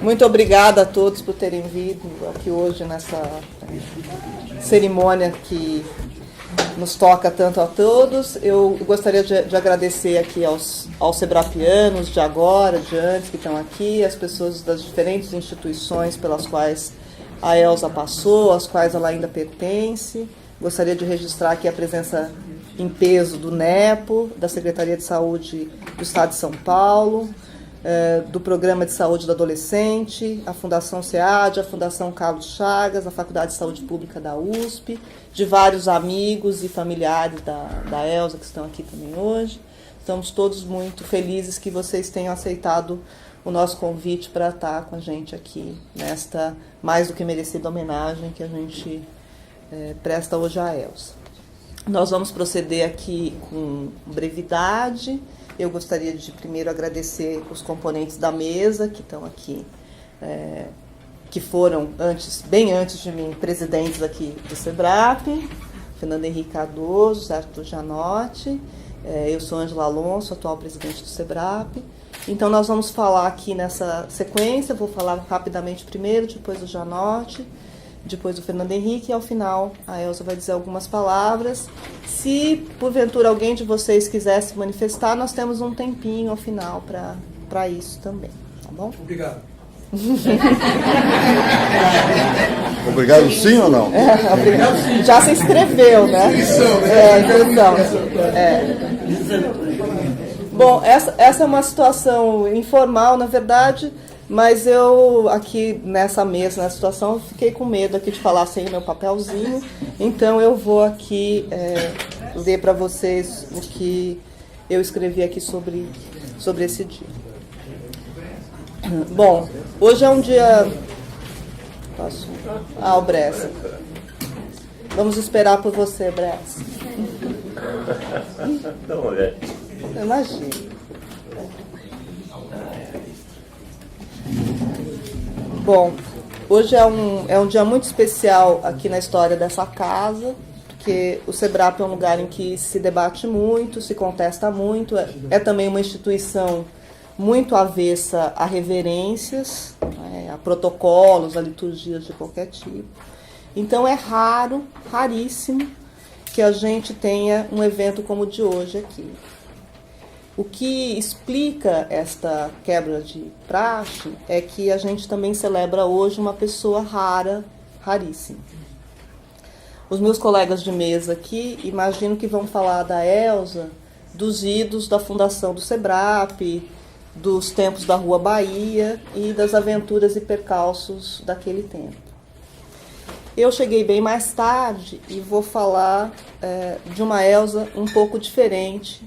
Muito obrigada a todos por terem vindo aqui hoje nessa cerimônia que nos toca tanto a todos. Eu gostaria de agradecer aqui aos sebrapianos de agora, de antes, que estão aqui, as pessoas das diferentes instituições pelas quais a Elza passou, às quais ela ainda pertence. Gostaria de registrar aqui a presença em peso do NEPO, da Secretaria de Saúde do Estado de São Paulo, do Programa de Saúde do Adolescente, a Fundação SEAD, a Fundação Carlos Chagas, a Faculdade de Saúde Pública da USP, de vários amigos e familiares da Elza que estão aqui também hoje. Estamos todos muito felizes que vocês tenham aceitado o nosso convite para estar com a gente aqui nesta mais do que merecida homenagem que a gente presta hoje à Elza. Nós vamos proceder aqui com brevidade. Eu gostaria de primeiro agradecer os componentes da mesa que estão aqui, que foram bem antes de mim, presidentes aqui do SEBRAP, Fernando Henrique Cardoso, Arthur Janotti, eu sou Ângela Alonso, atual presidente do SEBRAP. Então nós vamos falar aqui nessa sequência, vou falar rapidamente primeiro, depois o Janotti, depois o Fernando Henrique, e ao final a Elza vai dizer algumas palavras. Se porventura alguém de vocês quiser se manifestar, nós temos um tempinho ao final para isso também, tá bom? Obrigado. Obrigado sim ou não? Obrigado sim. Já se inscreveu, né? Inscrição. Bom, essa é uma situação informal, na verdade, mas eu aqui nessa mesa, nessa situação, fiquei com medo aqui de falar sem o meu papelzinho, então eu vou aqui ler para vocês o que eu escrevi aqui sobre esse dia. Bom, hoje é um dia... Posso? O Bressa. Vamos esperar por você, Bressa. Imagina. Bom, hoje é um dia muito especial aqui na história dessa casa, porque o SEBRAP é um lugar em que se debate muito, se contesta muito, é também uma instituição muito avessa a reverências, a protocolos, a liturgias de qualquer tipo. Então é raríssimo, que a gente tenha um evento como o de hoje aqui. O que explica esta quebra de praxe é que a gente também celebra hoje uma pessoa raríssima. Os meus colegas de mesa aqui, imagino que vão falar da Elza, dos idos da fundação do SEBRAP, dos tempos da Rua Bahia e das aventuras e percalços daquele tempo. Eu cheguei bem mais tarde e vou falar de uma Elza um pouco diferente,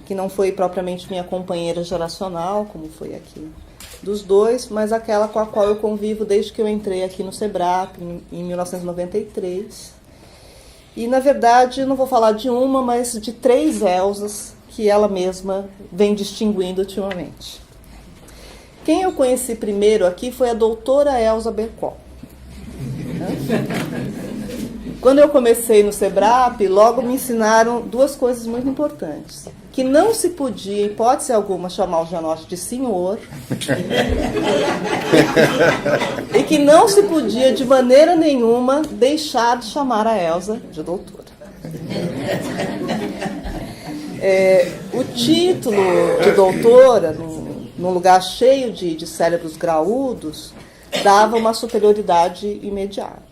que não foi propriamente minha companheira geracional, como foi aqui dos dois, mas aquela com a qual eu convivo desde que eu entrei aqui no SEBRAP, em 1993. E, na verdade, não vou falar de uma, mas de 3 Elzas que ela mesma vem distinguindo ultimamente. Quem eu conheci primeiro aqui foi a doutora Elza Bercol. Quando eu comecei no SEBRAP, logo me ensinaram 2 coisas muito importantes. Que não se podia, em hipótese alguma, chamar o Janotti de senhor. E que não se podia, de maneira nenhuma, deixar de chamar a Elza de doutora. O título de doutora, num lugar cheio de cérebros graúdos, dava uma superioridade imediata.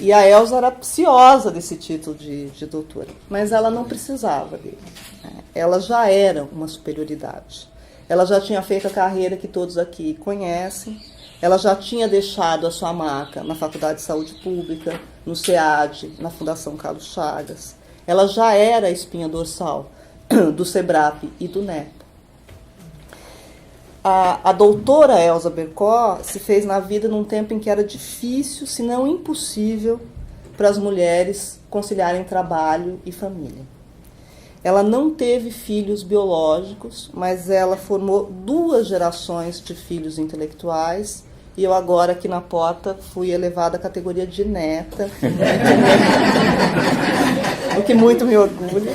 E a Elza era ciosa desse título de doutora, mas ela não precisava dele. Ela já era uma superioridade. Ela já tinha feito a carreira que todos aqui conhecem, ela já tinha deixado a sua marca na Faculdade de Saúde Pública, no SEAD, na Fundação Carlos Chagas. Ela já era a espinha dorsal do SEBRAP e do NEPO. A doutora Elza Bercol se fez na vida num tempo em que era difícil, se não impossível, para as mulheres conciliarem trabalho e família. Ela não teve filhos biológicos, mas ela formou 2 gerações de filhos intelectuais, e eu agora aqui na porta fui elevada à categoria de neta, o que muito me orgulha.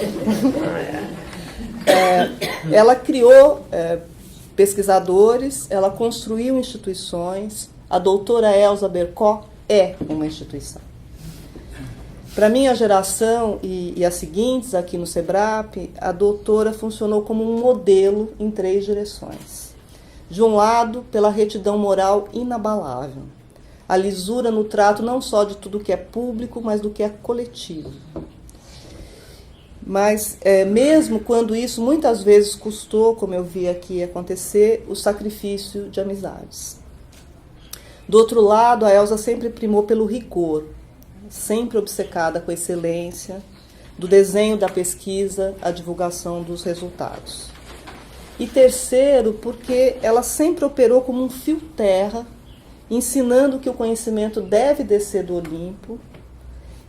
Ela criou pesquisadores, ela construiu instituições. A doutora Elza Berkó é uma instituição. Para minha geração e as seguintes aqui no SEBRAP, a doutora funcionou como um modelo em 3 direções. De um lado, pela retidão moral inabalável, a lisura no trato não só de tudo que é público, mas do que é coletivo. Mas, mesmo quando isso muitas vezes custou, como eu vi aqui acontecer, o sacrifício de amizades. Do outro lado, a Elza sempre primou pelo rigor, sempre obcecada com a excelência, do desenho da pesquisa à divulgação dos resultados. E terceiro, porque ela sempre operou como um fio terra, ensinando que o conhecimento deve descer do Olimpo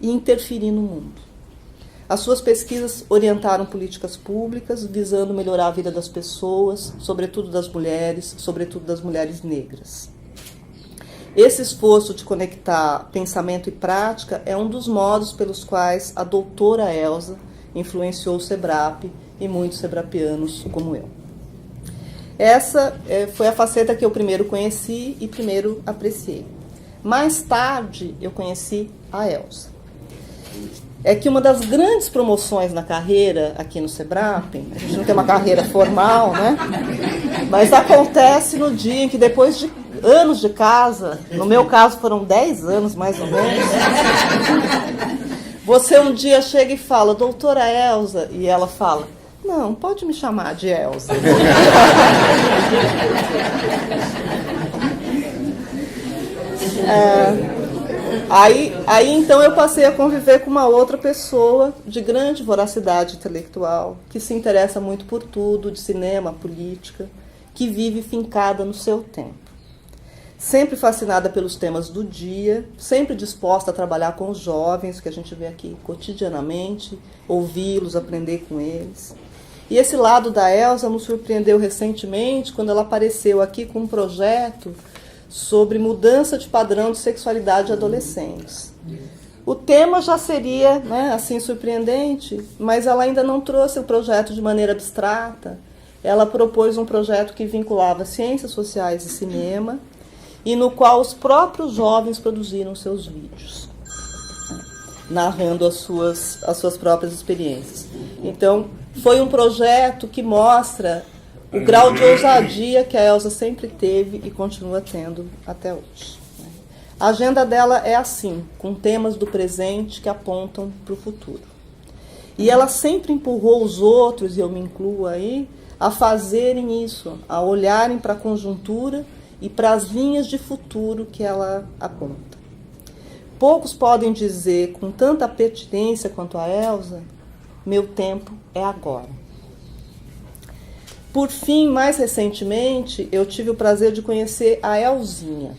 e interferir no mundo. As suas pesquisas orientaram políticas públicas, visando melhorar a vida das pessoas, sobretudo das mulheres negras. Esse esforço de conectar pensamento e prática é um dos modos pelos quais a doutora Elza influenciou o SEBRAP e muitos sebrapianos como eu. Essa foi a faceta que eu primeiro conheci e primeiro apreciei. Mais tarde, eu conheci a Elza. É que uma das grandes promoções na carreira aqui no SEBRAP, a gente não tem uma carreira formal, né? Mas acontece no dia em que, depois de anos de casa, no meu caso foram 10 anos mais ou menos, você um dia chega e fala, doutora Elza, e ela fala, não, pode me chamar de Elza. Aí então eu passei a conviver com uma outra pessoa de grande voracidade intelectual, que se interessa muito por tudo, de cinema, política, que vive fincada no seu tempo. Sempre fascinada pelos temas do dia, sempre disposta a trabalhar com os jovens, que a gente vê aqui cotidianamente, ouvi-los, aprender com eles. E esse lado da Elza nos surpreendeu recentemente, quando ela apareceu aqui com um projeto sobre mudança de padrão de sexualidade de adolescentes. O tema já seria, assim, surpreendente, mas ela ainda não trouxe o projeto de maneira abstrata. Ela propôs um projeto que vinculava ciências sociais e cinema, e no qual os próprios jovens produziram seus vídeos, narrando as suas próprias experiências. Então, foi um projeto que mostra o grau de ousadia que a Elza sempre teve e continua tendo até hoje. A agenda dela é assim, com temas do presente que apontam para o futuro. E ela sempre empurrou os outros, e eu me incluo aí, a fazerem isso, a olharem para a conjuntura e para as linhas de futuro que ela aponta. Poucos podem dizer com tanta pertinência quanto a Elza, meu tempo é agora. Por fim, mais recentemente, eu tive o prazer de conhecer a Elzinha.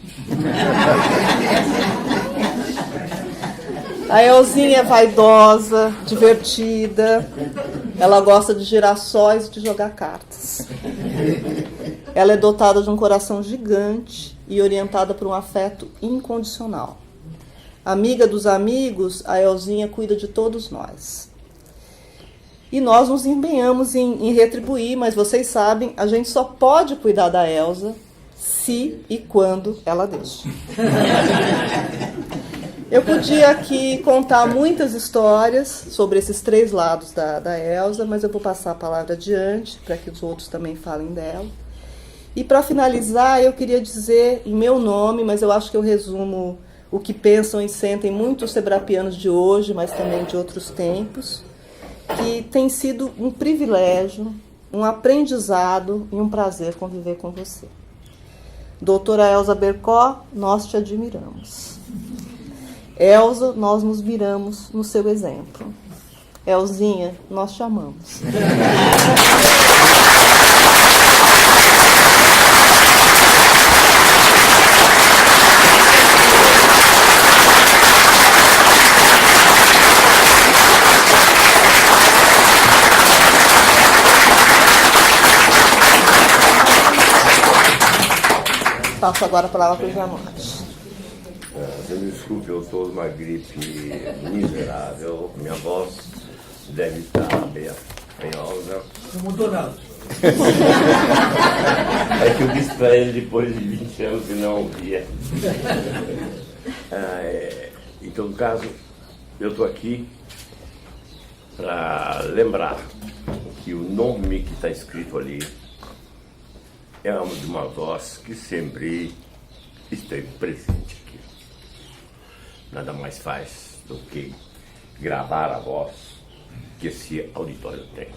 A Elzinha é vaidosa, divertida, ela gosta de girassóis e de jogar cartas. Ela é dotada de um coração gigante e orientada por um afeto incondicional. Amiga dos amigos, a Elzinha cuida de todos nós. E nós nos empenhamos em retribuir, mas vocês sabem, a gente só pode cuidar da Elza se e quando ela deixa. Eu podia aqui contar muitas histórias sobre esses 3 lados da Elza, mas eu vou passar a palavra adiante para que os outros também falem dela. E para finalizar, eu queria dizer em meu nome, mas eu acho que eu resumo o que pensam e sentem muitos sebrapianos de hoje, mas também de outros tempos, que tem sido um privilégio, um aprendizado e um prazer conviver com você. Doutora Elza Berkó, nós te admiramos. Elza, nós nos miramos no seu exemplo. Elzinha, nós te amamos. Passo agora a palavra para o Janote. Me desculpe, eu estou numa gripe miserável, minha voz deve estar aberta. Em Elza. Não mudou nada. É que eu disse para ele depois de 20 anos que não ouvia. Em todo caso, eu estou aqui para lembrar que o nome que está escrito ali é de uma voz que sempre esteve presente aqui. Nada mais faz do que gravar a voz que esse auditório tem.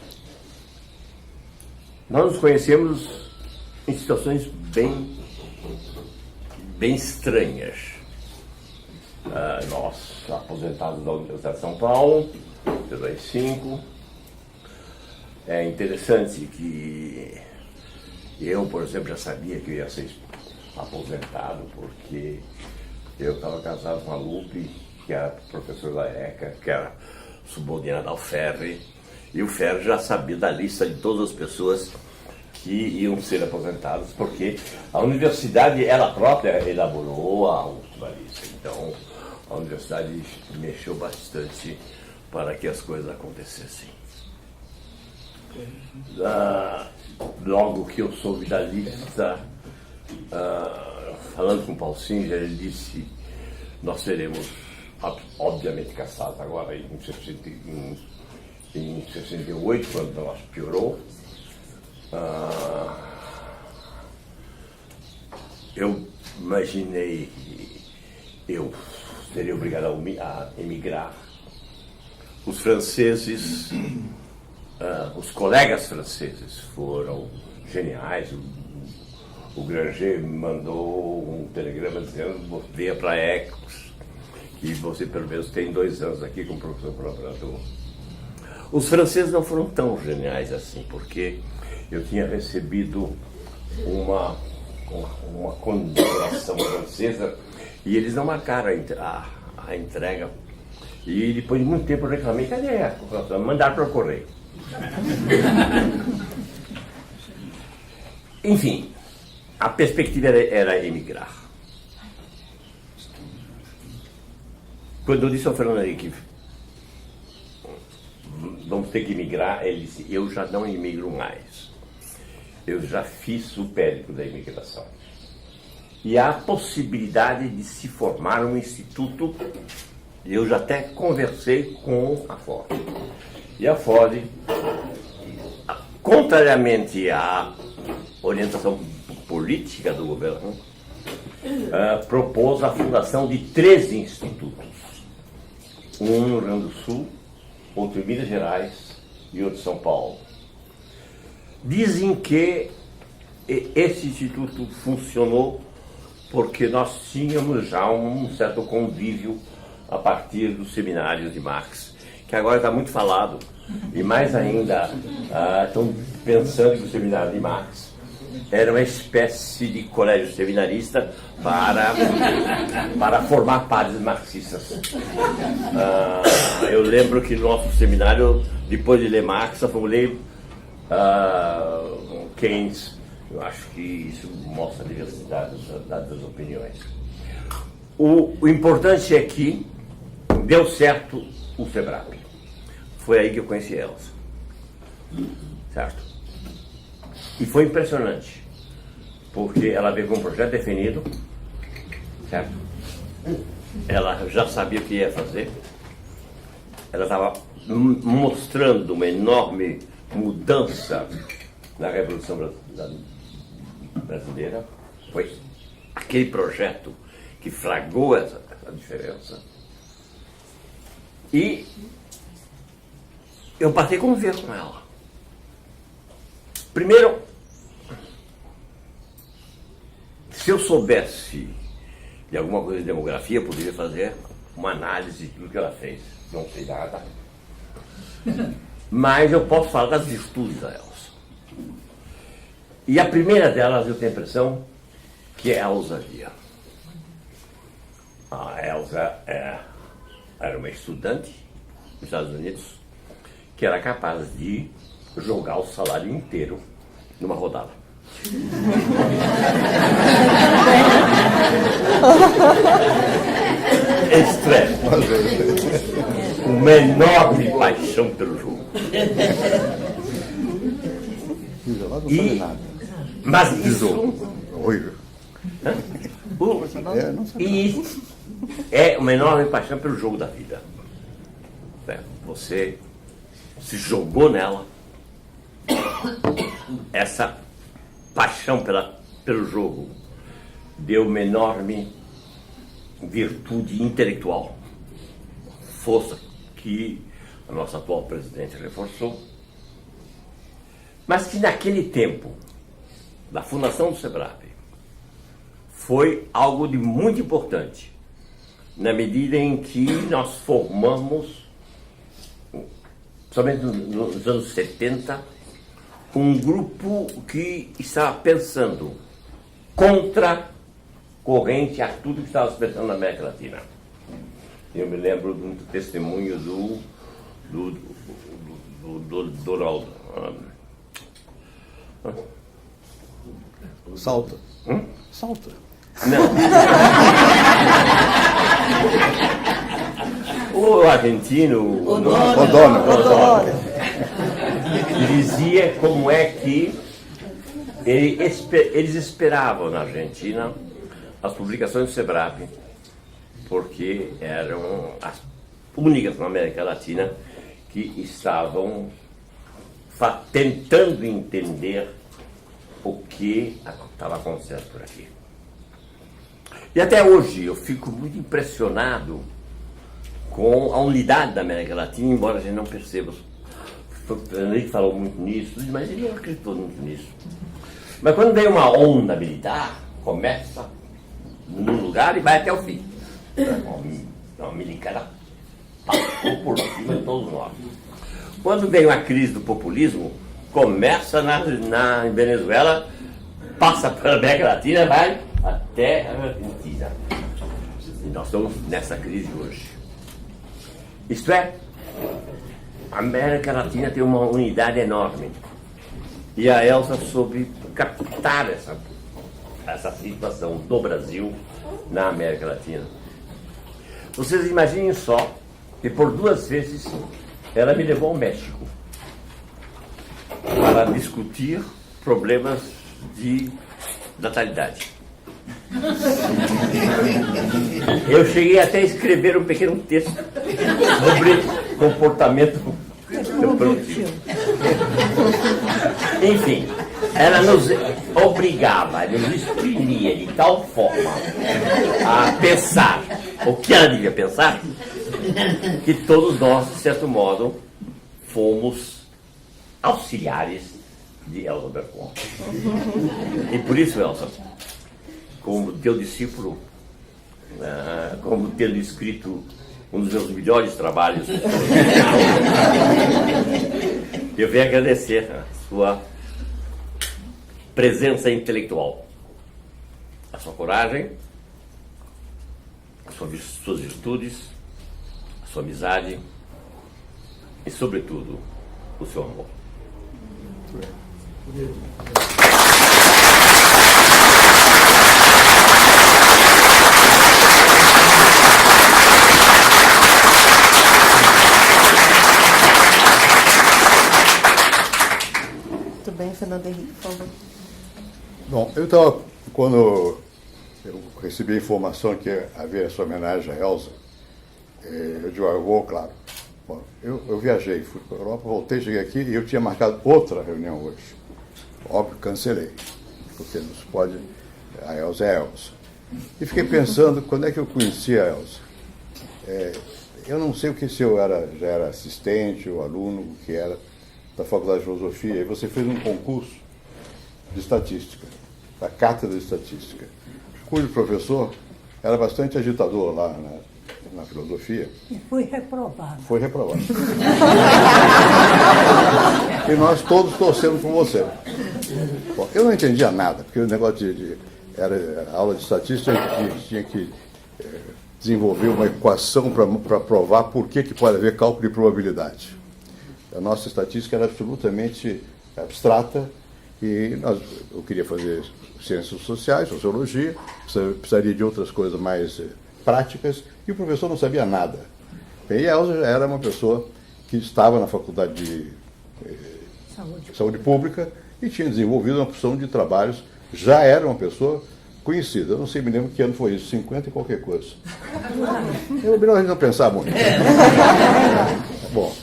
Nós nos conhecemos em situações bem estranhas. Nós, aposentados da Universidade de São Paulo, de 2005, é interessante que eu, por exemplo, já sabia que eu ia ser aposentado, porque eu estava casado com a Lupe, que era professor da ECA, que era subordinada ao Ferri, e o Ferri já sabia da lista de todas as pessoas que iam ser aposentadas, porque a universidade, ela própria, elaborou a última lista. Então, a universidade mexeu bastante para que as coisas acontecessem. Logo que eu soube da lista, falando com o Paulo Singer, ele disse: nós seremos obviamente casados agora em 68, quando o negócio piorou. Eu imaginei que eu seria obrigado a emigrar. Os franceses, os colegas franceses foram geniais. O Granger me mandou um telegrama dizendo: venha para Ecos, que você pelo menos tem 2 anos aqui como professor colaborador. Os franceses não foram tão geniais assim, porque eu tinha recebido uma condecoração francesa e eles não marcaram a entrega. E depois de muito tempo eu reclamei: cadê a condecoração? Mandaram para o correio. Enfim, a perspectiva era emigrar. Quando eu disse ao Fernando Henrique: vamos ter que emigrar, ele disse: eu já não emigro mais. Eu já fiz o périplo da imigração. E há a possibilidade de se formar um instituto. Eu já até conversei com a Ford. E a Ford, contrariamente à orientação política do governo, propôs a fundação de 3 institutos. Um no Rio Grande do Sul, outro em Minas Gerais e outro em São Paulo. Dizem que esse instituto funcionou porque nós tínhamos já um certo convívio a partir dos seminários de Marx, que agora está muito falado, e mais ainda estão pensando que o seminário de Marx era uma espécie de colégio seminarista para formar padres marxistas. Eu lembro que no nosso seminário, depois de ler Marx, eu fomos ler Keynes. Eu acho que isso mostra a diversidade das opiniões. O importante é que deu certo o SEBRAP. Foi aí que eu conheci Elza. Certo? E foi impressionante, porque ela veio com um projeto definido, certo? Ela já sabia o que ia fazer. Ela estava mostrando uma enorme mudança na Revolução Brasileira. Foi aquele projeto que flagrou essa diferença. E eu passei a conviver com ela. Primeiro, se eu soubesse de alguma coisa de demografia, eu poderia fazer uma análise de tudo que ela fez. Não sei nada. Mas eu posso falar das virtudes da Elza. E a primeira delas, eu tenho a impressão que é a ousadia. A Elza era uma estudante nos Estados Unidos que era capaz de jogar o salário inteiro numa rodada. Extremo. Uma enorme paixão pelo jogo. Nós não sabemos nada. Mas De isso... jogo. Horrível. Não sabe E é uma enorme paixão pelo jogo da vida. Você se jogou nela. Essa paixão pelo jogo deu uma enorme virtude intelectual, força que a nossa atual presidente reforçou, mas que naquele tempo, da fundação do SEBRAP, foi algo de muito importante, na medida em que nós formamos, somente nos anos 70, um grupo que estava pensando contra corrente a tudo que estava se pensando na América Latina. Eu me lembro de um testemunho do Donald. Salta. Salta. Não. O argentino, O'Donnell. dizia como é que eles esperavam na Argentina as publicações do SEBRAP, porque eram as únicas na América Latina que estavam tentando entender o que estava acontecendo por aqui. E até hoje eu fico muito impressionado com a unidade da América Latina, embora a gente não perceba. O Henrique falou muito nisso, mas ele acreditou muito nisso. Mas quando vem uma onda militar, começa num lugar e vai até o fim. A americana passou por cima de todos nós. Quando vem uma crise do populismo, começa na Venezuela, passa pela América Latina, vai até a Argentina. E nós estamos nessa crise hoje. Isto é, a América Latina tem uma unidade enorme. E a Elsa soube captar essa situação do Brasil na América Latina. Vocês imaginem só que por 2 vezes ela me levou ao México para discutir problemas de natalidade. Eu cheguei até a escrever um pequeno texto sobre comportamento reprodutivo. Enfim, ela nos obrigava, nos exprimia de tal forma a pensar o que ela devia pensar, que todos nós, de certo modo, fomos auxiliares de Elsa Bercon. E por isso, Elsa, como teu discípulo, como tendo escrito um dos meus melhores trabalhos, eu venho agradecer a sua presença intelectual, a sua coragem, as suas virtudes, a sua amizade e, sobretudo, o seu amor. Muito bem, Fernando Henrique, por favor. Bom, eu estava, quando eu recebi a informação que havia essa homenagem a Elsa, eu digo, eu vou, claro. Bom, eu viajei, fui para a Europa, voltei, cheguei aqui e eu tinha marcado outra reunião hoje. Óbvio, cancelei, porque não se pode, a Elsa é a Elsa. E fiquei pensando, quando é que eu conheci a Elsa? Eu não sei o que se eu já era assistente ou aluno, o que era, da Faculdade de Filosofia, e você fez um concurso de estatística, da Cátedra de Estatística, cujo professor era bastante agitador lá na filosofia. E fui reprovado. Foi reprovado. E nós todos torcemos por você. Bom, eu não entendia nada, porque o negócio era aula de estatística, a gente tinha que desenvolver uma equação para provar por que pode haver cálculo de probabilidade. A nossa estatística era absolutamente abstrata e eu queria fazer ciências sociais, sociologia, precisaria de outras coisas mais práticas, e o professor não sabia nada. E a Elsa era uma pessoa que estava na Faculdade de Saúde Pública e tinha desenvolvido uma opção de trabalhos, já era uma pessoa conhecida. Eu não sei, me lembro que ano foi isso, 50 e qualquer coisa. É melhor a gente não pensar muito. Bom,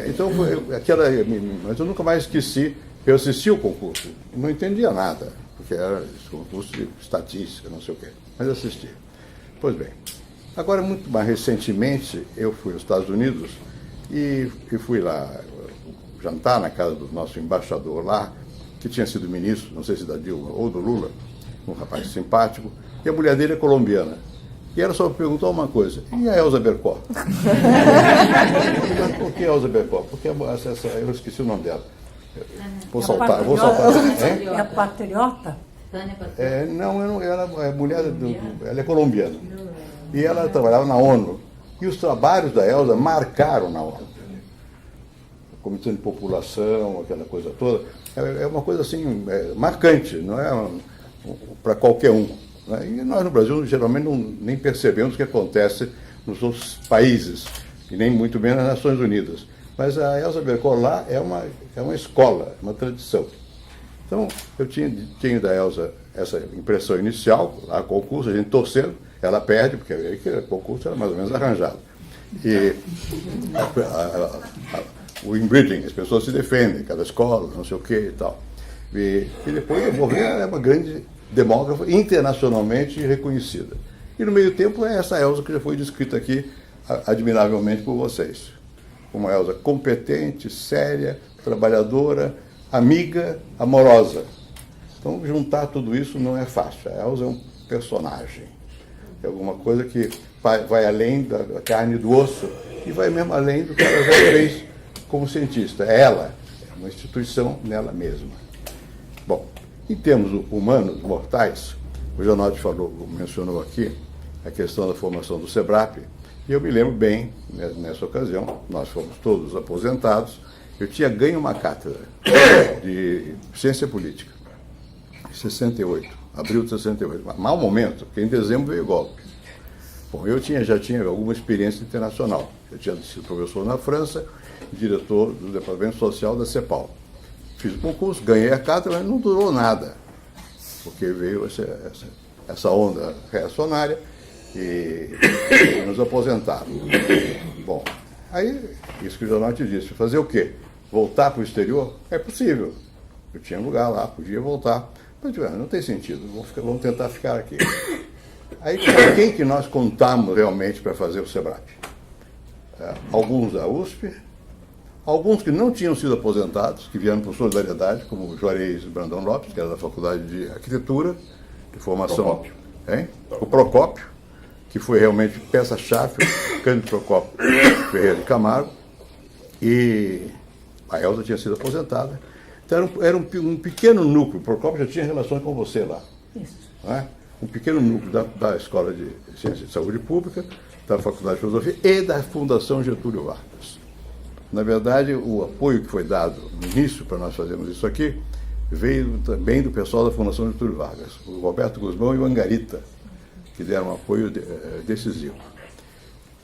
então foi aquela. Mas eu nunca mais esqueci. Eu assisti o concurso, não entendia nada, porque era concurso de estatística, não sei o quê, mas assisti. Pois bem, agora, muito mais recentemente, eu fui aos Estados Unidos e fui lá jantar na casa do nosso embaixador lá, que tinha sido ministro, não sei se da Dilma ou do Lula, um rapaz simpático, e a mulher dele é colombiana. E ela só me perguntou uma coisa: e a Elza Bercó? Por que a Elza Bercó? Porque eu esqueci o nome dela. Vou saltar. É a patriota? Não, ela é mulher, ela é colombiana. E ela trabalhava na ONU. E os trabalhos da Elza marcaram na ONU. Comissão de população, aquela coisa toda. É uma coisa assim, marcante, não é para qualquer um. Né? E nós no Brasil geralmente nem percebemos o que acontece nos outros países, e nem muito bem nas Nações Unidas. Mas a Elza Bercó lá é uma escola, uma tradição. Então, eu tinha da Elza essa impressão inicial, lá concurso, a gente torcendo, ela perde, porque aí que o concurso era mais ou menos arranjado. E o inbreeding, as pessoas se defendem, cada escola, não sei o que e tal. E depois eu vou ver, ela é uma grande demógrafa internacionalmente reconhecida. E no meio tempo é essa Elza que já foi descrita aqui admiravelmente por vocês. Uma Elza competente, séria, trabalhadora, amiga, amorosa. Então, juntar tudo isso não é fácil. A Elza é um personagem. É alguma coisa que vai além da carne e do osso e vai mesmo além do que ela já fez como cientista. Ela é uma instituição nela mesma. Bom, em termos humanos, mortais, o Janotti mencionou aqui a questão da formação do SEBRAP, e eu me lembro bem, nessa ocasião, nós fomos todos aposentados, eu tinha ganho uma cátedra de ciência política, em 68, abril de 68, mau momento, porque em dezembro veio o golpe. Bom, eu já tinha alguma experiência internacional, eu tinha sido professor na França, diretor do Departamento Social da CEPAL. Fiz o concurso, ganhei a cátedra, mas não durou nada, porque veio essa onda reacionária, e nos aposentaram. Bom, aí, isso que o Janotti disse, fazer o quê? Voltar para o exterior? É possível. Eu tinha lugar lá, podia voltar. Mas não tem sentido, vamos tentar ficar aqui. Aí, quem que nós contamos realmente para fazer o SEBRAP? Alguns da USP, alguns que não tinham sido aposentados, que vieram por solidariedade, como o Juarez Brandão Lopes, que era da Faculdade de Arquitetura, de formação... Procópio. O Procópio, que foi realmente peça-chave, o Cândido Procópio Ferreira de Camargo, e a Elza tinha sido aposentada. Então era um pequeno núcleo, o Procópio já tinha relações com você lá. Isso. Não é? Um pequeno núcleo da Escola de Ciência de Saúde Pública, da Faculdade de Filosofia e da Fundação Getúlio Vargas. Na verdade, o apoio que foi dado no início para nós fazermos isso aqui veio também do pessoal da Fundação Getúlio Vargas, o Roberto Guzmão e o Angarita, que deram um apoio decisivo.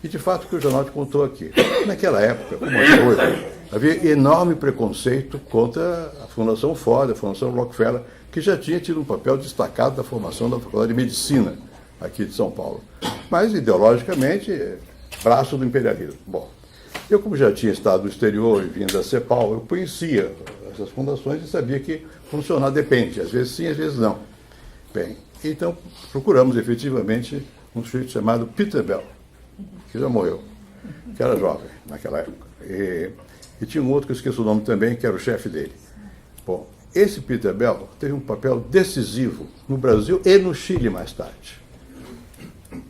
E, de fato, o que o Janotti contou aqui. Naquela época, como hoje, havia enorme preconceito contra a Fundação Ford, a Fundação Rockefeller, que já tinha tido um papel destacado da formação da Faculdade de Medicina aqui de São Paulo. Mas, ideologicamente, braço do imperialismo. Bom, eu, como já tinha estado no exterior e vindo da CEPAL, eu conhecia essas fundações e sabia que funcionar depende. Às vezes sim, às vezes não. Bem, então procuramos efetivamente um sujeito chamado Peter Bell, que já morreu, que era jovem naquela época. E tinha um outro que eu esqueço o nome também, que era o chefe dele. Bom, esse Peter Bell teve um papel decisivo no Brasil e no Chile mais tarde,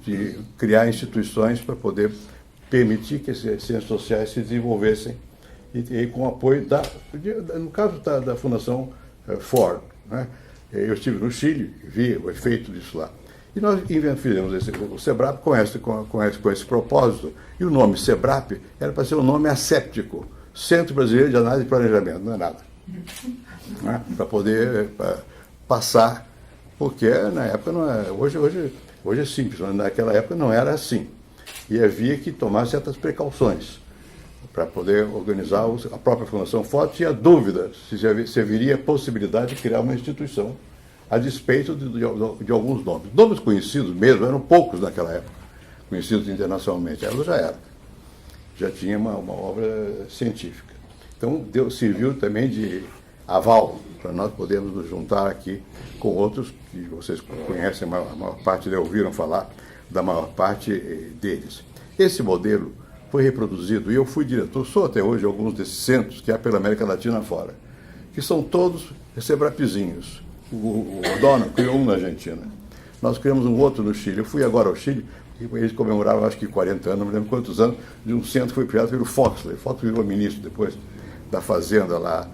de criar instituições para poder permitir que as ciências sociais se desenvolvessem e com apoio no caso da Fundação Ford, né? Eu estive no Chile, vi o efeito disso lá. E nós fizemos o SEBRAP com esse propósito. E o nome SEBRAP era para ser um nome asséptico, Centro Brasileiro de Análise e Planejamento, não é nada. Né? Para poder passar, porque na época não é. Hoje é simples, mas naquela época não era assim. E havia que tomar certas precauções. para poder organizar a própria Fundação Foto, tinha dúvida se haveria possibilidade de criar uma instituição a despeito de alguns nomes. Nomes conhecidos mesmo, eram poucos naquela época, conhecidos internacionalmente. Ela já tinha uma obra científica. Então, serviu também de aval para nós podermos nos juntar aqui com outros que vocês conhecem, a maior parte ouviram falar da maior parte deles. Esse modelo foi reproduzido, e eu fui diretor, sou até hoje, alguns desses centros que há pela América Latina fora, que são todos sebrapizinhos. O Dona criou um na Argentina. Nós criamos um outro no Chile. Eu fui agora ao Chile, e eles comemoravam, acho que 40 anos, não me lembro quantos anos, de um centro que foi criado pelo Foxley. Foxley virou ministro depois da Fazenda lá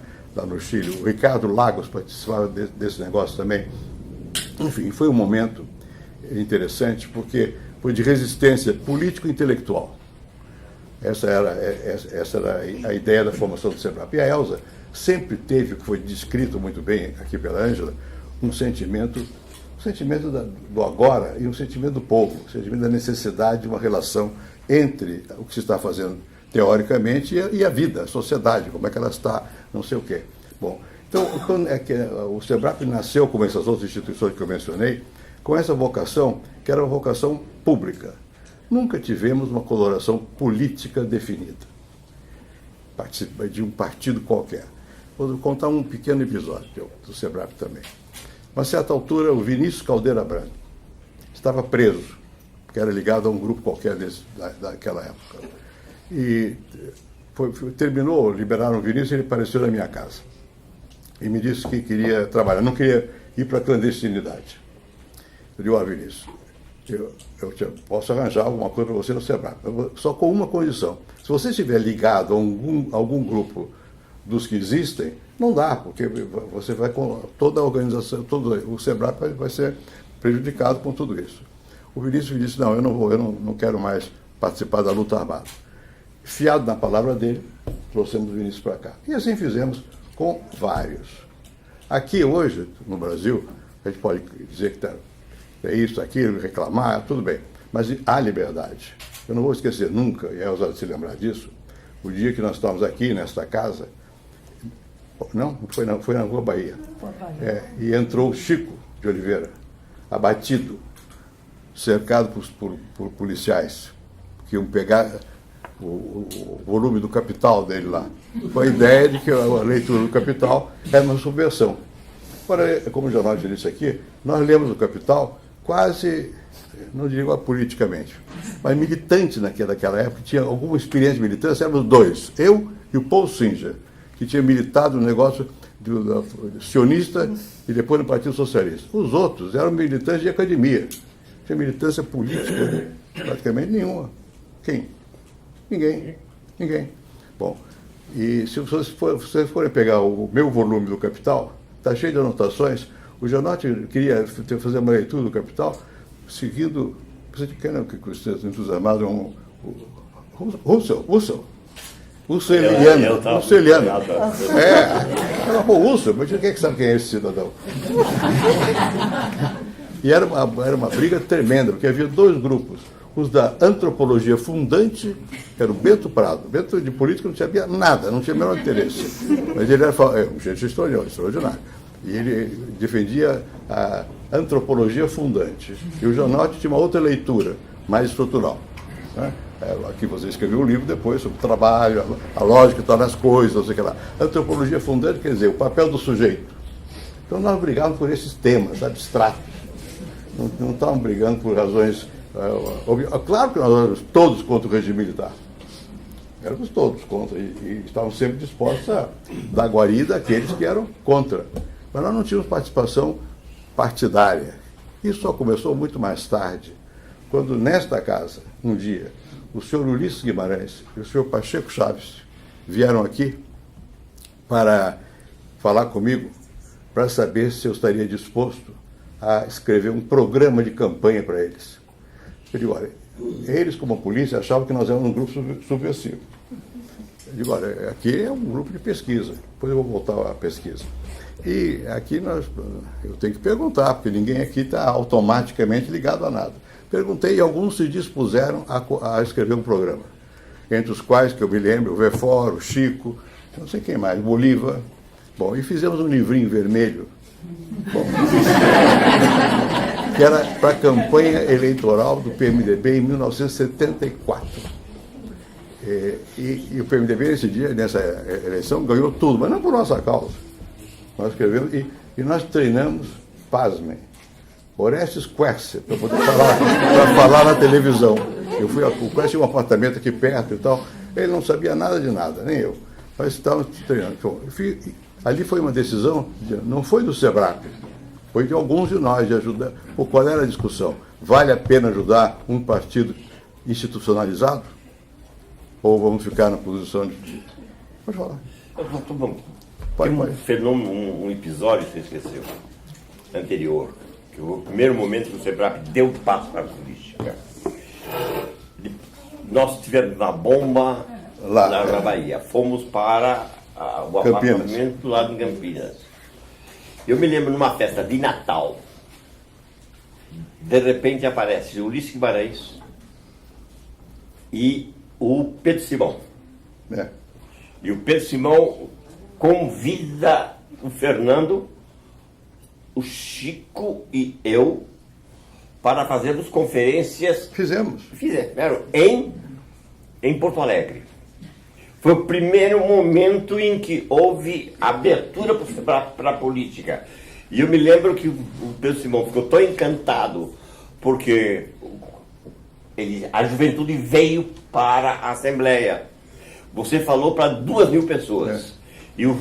no Chile. O Ricardo Lagos participava desse negócio também. Enfim, foi um momento interessante, porque foi de resistência político-intelectual. Essa era a ideia da formação do SEBRAP. E a Elza sempre teve, que foi descrito muito bem aqui pela Ângela, um sentimento do agora e um sentimento do povo, um sentimento da necessidade de uma relação entre o que se está fazendo teoricamente e a vida, a sociedade, como é que ela está, não sei o quê. Bom, então, o SEBRAP nasceu, como essas outras instituições que eu mencionei, com essa vocação, que era uma vocação pública. Nunca tivemos uma coloração política definida, de um partido qualquer. Vou contar um pequeno episódio do SEBRAP também. A certa altura, o Vinícius Caldeira Branco estava preso, que era ligado a um grupo qualquer daquela época. E terminou, liberaram o Vinícius e ele apareceu na minha casa. E me disse que queria trabalhar, não queria ir para a clandestinidade. Eu digo, Vinícius, eu posso arranjar alguma coisa para você no SEBRAP, só com uma condição. Se você estiver ligado a algum grupo dos que existem, não dá, porque você vai com toda a organização, todo o SEBRAP vai ser prejudicado com tudo isso. O Vinícius me disse, não, eu não quero mais participar da luta armada. Fiado na palavra dele, trouxemos o Vinícius para cá. E assim fizemos com vários. Aqui hoje, no Brasil, a gente pode dizer que é isso, aquilo, reclamar, tudo bem. Mas há liberdade. Eu não vou esquecer nunca, e é usado de se lembrar disso, o dia que nós estávamos aqui, nesta casa, foi na Rua Bahia. E entrou o Chico de Oliveira, abatido, cercado por policiais, que iam pegar o volume do Capital dele lá. Com a ideia de que a leitura do Capital era uma subversão. Agora, como o jornal disse aqui, nós lemos o Capital quase, não digo politicamente, mas militante naquela época, tinha alguma experiência de militância, éramos dois, eu e o Paul Singer, que tinha militado no negócio do sionista e depois no Partido Socialista. Os outros eram militantes de academia. Não tinha militância política praticamente nenhuma. Quem? Ninguém. Bom, e se vocês forem pegar o meu volume do Capital, está cheio de anotações. O Gianotti queria fazer uma leitura do Capital seguindo, você quer que os entusiasmados Russeliano. Russell, mas quem é que sabe quem é esse cidadão? E era uma briga tremenda, porque havia dois grupos. Os da antropologia fundante, que era o Bento Prado. O Bento de política não sabia nada, não tinha o menor interesse. Mas ele era um gente extraordinário. E ele defendia a antropologia fundante. E o Gianotti tinha uma outra leitura, mais estrutural. Né? Aqui você escreveu um livro depois sobre o trabalho, a lógica está nas coisas, não sei o que lá. Antropologia fundante quer dizer o papel do sujeito. Então nós brigávamos por esses temas abstratos. Não estávamos brigando por razões... Claro que nós éramos todos contra o regime militar. Éramos todos contra e estávamos sempre dispostos a dar guarida àqueles que eram contra. Mas nós não tínhamos participação partidária. Isso só começou muito mais tarde, quando nesta casa, um dia, o senhor Ulisses Guimarães e o senhor Pacheco Chaves vieram aqui para falar comigo, para saber se eu estaria disposto a escrever um programa de campanha para eles. Eu digo, olha, eles como polícia achavam que nós éramos um grupo subversivo. Eu digo, olha, aqui é um grupo de pesquisa, depois eu vou voltar à pesquisa. E aqui eu tenho que perguntar, porque ninguém aqui está automaticamente ligado a nada. Perguntei e alguns se dispuseram a escrever um programa. entre os quais, que eu me lembro, o Vefor, o Chico, não sei quem mais, o Bolívar. Bom, e fizemos um livrinho vermelho, bom, que era para a campanha eleitoral do PMDB em 1974. E o PMDB, nesse dia, nessa eleição, ganhou tudo, mas não por nossa causa. Nós escrevemos e nós treinamos, pasmem, Orestes Quercia, para poder falar na televisão. O Quercia tinha um apartamento aqui perto e tal, ele não sabia nada de nada, nem eu. Nós estávamos treinando. Ali foi uma decisão, não foi do SEBRAP, foi de alguns de nós, de ajudar. Qual era a discussão? Vale a pena ajudar um partido institucionalizado? Ou vamos ficar na posição de... Pode falar. Tem um fenômeno, um episódio que você esqueceu, anterior, que o primeiro momento que o SEBRAP deu passo para a política. Nós tivemos uma bomba lá na Bahia. Fomos para o apartamento lá em Campinas. Eu me lembro numa festa de Natal, de repente aparece o Ulisses Guimarães e o Pedro Simão. E o Pedro Simão convida o Fernando, o Chico e eu para fazermos conferências. Fizeram em Porto Alegre. Foi o primeiro momento em que houve abertura para a política. E eu me lembro que o Pedro Simão ficou tão encantado porque a juventude veio para a Assembleia. Você falou para 2.000 pessoas. E o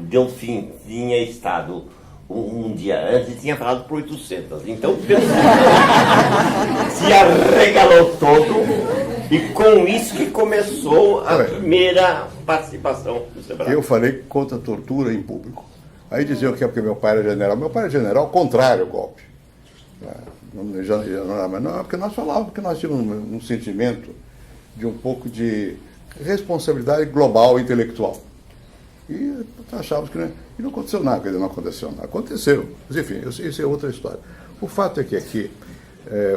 Delfim tinha estado um dia antes e tinha falado para 800. Então o Pedro se arregalou todo. E com isso que começou a primeira participação do SEBRAP. Eu falei contra a tortura em público. Aí diziam que é porque meu pai era general. Meu pai era general, contrário ao golpe. Não, é porque nós falávamos que nós tínhamos um sentimento de um pouco de responsabilidade global intelectual. E achávamos que não aconteceu nada, quer dizer, não aconteceu nada. Aconteceu. Mas, enfim, isso é outra história. O fato é que aqui,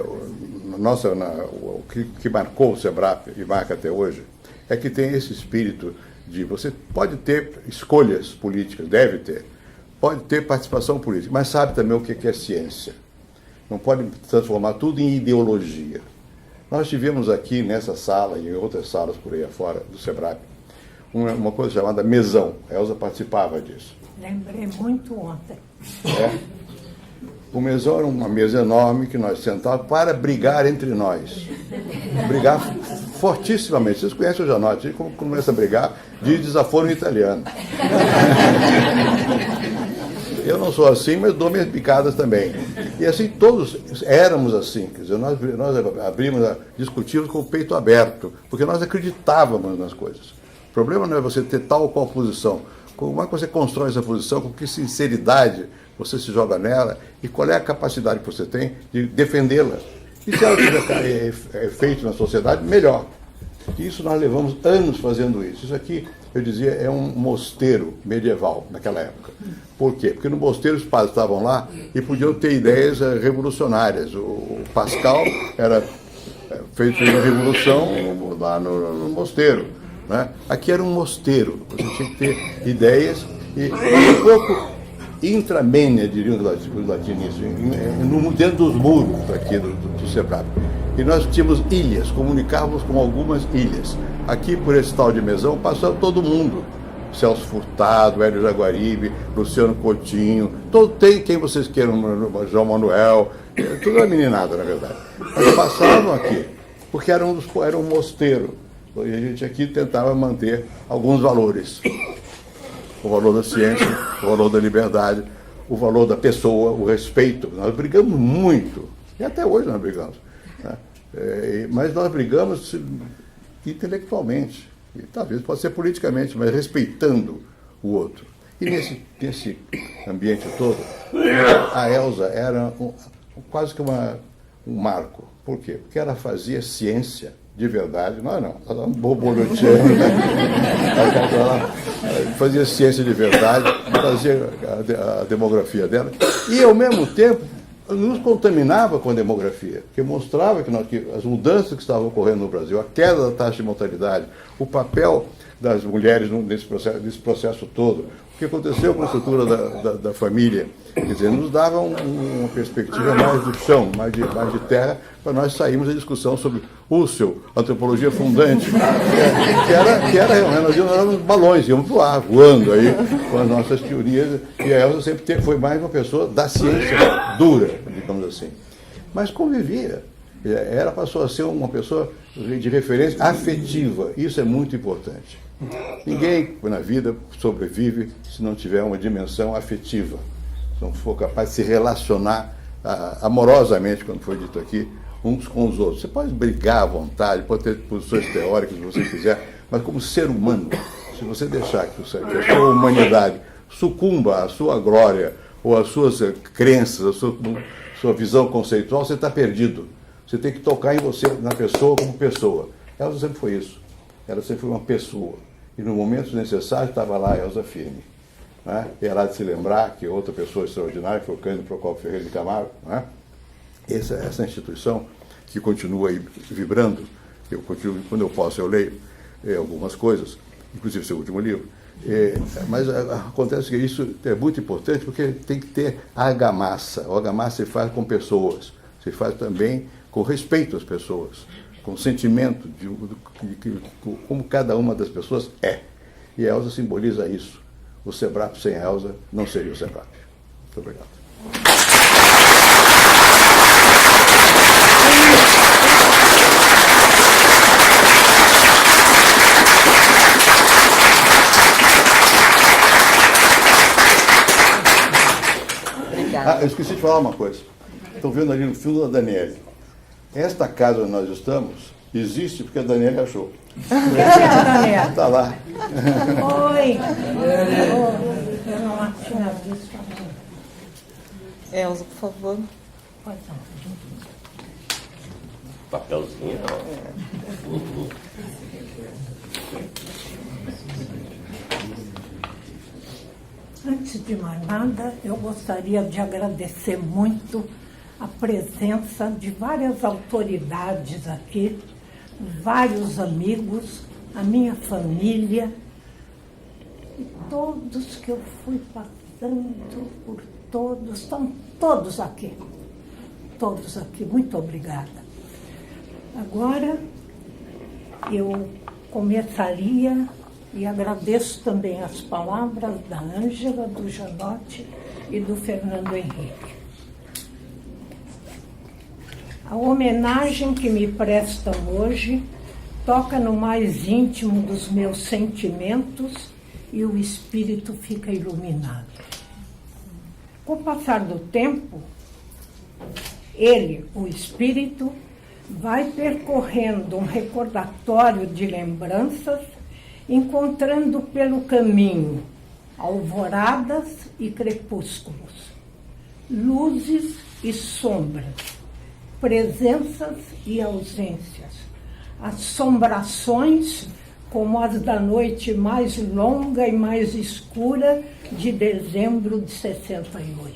o que marcou o SEBRAP e marca até hoje, é que tem esse espírito de você pode ter escolhas políticas, deve ter, pode ter participação política, mas sabe também o que é ciência. Não pode transformar tudo em ideologia. Nós tivemos aqui nessa sala e em outras salas por aí afora do SEBRAP uma coisa chamada mesão. A Elza participava disso. Lembrei muito ontem. O mesão era uma mesa enorme que nós sentávamos para brigar entre nós. Brigar fortissimamente. Vocês conhecem o Janotti, como começa a brigar, diz desaforo em italiano. Eu não sou assim, mas dou minhas picadas também. E assim, todos éramos assim. Quer dizer, nós discutimos com o peito aberto, porque nós acreditávamos nas coisas. O problema não é você ter tal ou qual posição. Como é que você constrói essa posição, com que sinceridade você se joga nela e qual é a capacidade que você tem de defendê-la. E se ela tiver efeito na sociedade, melhor. E isso nós levamos anos fazendo isso. Isso aqui, eu dizia, é um mosteiro medieval naquela época. Por quê? Porque no mosteiro os padres estavam lá e podiam ter ideias revolucionárias. O Pascal fez uma revolução lá no mosteiro. Né? Aqui era um mosteiro, você tinha que ter ideias e um pouco intramênia, diriam os latinistas, dentro dos muros aqui do SEBRAP. E nós tínhamos ilhas, comunicávamos com algumas ilhas. Aqui, por esse tal de mesão, passava todo mundo. Celso Furtado, Hélio Jaguaribe, Luciano Coutinho, tem quem vocês queiram, João Manuel, tudo era meninada, na verdade. Mas passavam aqui, porque era um mosteiro. E a gente aqui tentava manter alguns valores. O valor da ciência, o valor da liberdade, o valor da pessoa, o respeito. Nós brigamos muito, e até hoje nós brigamos. Né? Mas nós brigamos intelectualmente, e talvez pode ser politicamente, mas respeitando o outro. E nesse ambiente todo, a Elza era quase que um marco. Por quê? Porque ela fazia ciência de verdade, nós não, ela era um borboleteando, né? Ela fazia ciência de verdade, fazia a demografia dela, e ao mesmo tempo nos contaminava com a demografia, que mostrava que as mudanças que estavam ocorrendo no Brasil, a queda da taxa de mortalidade, o papel das mulheres nesse processo todo, o que aconteceu com a estrutura da família, quer dizer, nos dava uma perspectiva mais do chão, mais de terra, para nós sairmos da discussão sobre Husserl, antropologia fundante, que era realmente, nós éramos balões, íamos pro ar, voando aí com as nossas teorias, e a Elsa sempre foi mais uma pessoa da ciência dura, digamos assim. Mas convivia, passou a ser uma pessoa de referência afetiva, isso é muito importante. Ninguém na vida sobrevive se não tiver uma dimensão afetiva, se não for capaz de se relacionar amorosamente, como foi dito aqui, uns com os outros. Você pode brigar à vontade, pode ter posições teóricas que você quiser, mas como ser humano, se você deixar que a sua humanidade sucumba à sua glória ou às suas crenças, à sua visão conceitual, você está perdido. Você tem que tocar em você, na pessoa como pessoa. Elsa sempre foi isso. Ela sempre foi uma pessoa. E no momento necessário estava lá a Elsa firme. Né? E era de se lembrar que outra pessoa extraordinária foi o Cândido Procópio Ferreira de Camargo. Né? Essa instituição que continua aí vibrando, eu continuo, quando eu posso eu leio algumas coisas, inclusive seu último livro, mas acontece que isso é muito importante porque tem que ter a argamassa. A argamassa se faz com pessoas, se faz também com respeito às pessoas, com sentimento de como cada uma das pessoas é. E a Elsa simboliza isso. O SEBRAP sem a Elsa não seria o SEBRAP. Muito obrigado. Eu esqueci de falar uma coisa. Estou vendo ali no fundo da Daniele. Esta casa onde nós estamos existe porque a Daniele achou. Está lá. Oi. Eu não tinha visto. Elsa, por favor. Pode não. Papelzinho, Antes de mais nada, eu gostaria de agradecer muito a presença de várias autoridades aqui, vários amigos, a minha família, e todos que eu fui passando por todos, estão todos aqui. Todos aqui, muito obrigada. Agora, eu começaria, e agradeço também as palavras da Ângela, do Janote e do Fernando Henrique. A homenagem que me prestam hoje toca no mais íntimo dos meus sentimentos e o espírito fica iluminado. Com o passar do tempo, ele, o espírito, vai percorrendo um recordatório de lembranças, encontrando pelo caminho alvoradas e crepúsculos, luzes e sombras, presenças e ausências, assombrações como as da noite mais longa e mais escura de dezembro de 68,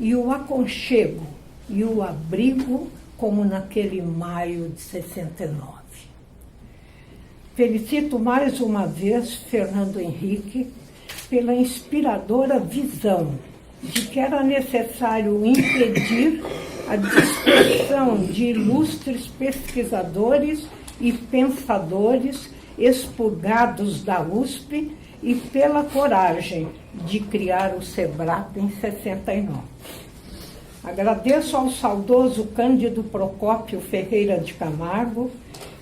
e o aconchego e o abrigo como naquele maio de 69. Felicito mais uma vez Fernando Henrique pela inspiradora visão de que era necessário impedir a dispersão de ilustres pesquisadores e pensadores expurgados da USP e pela coragem de criar o SEBRAP em 69. Agradeço ao saudoso Cândido Procópio Ferreira de Camargo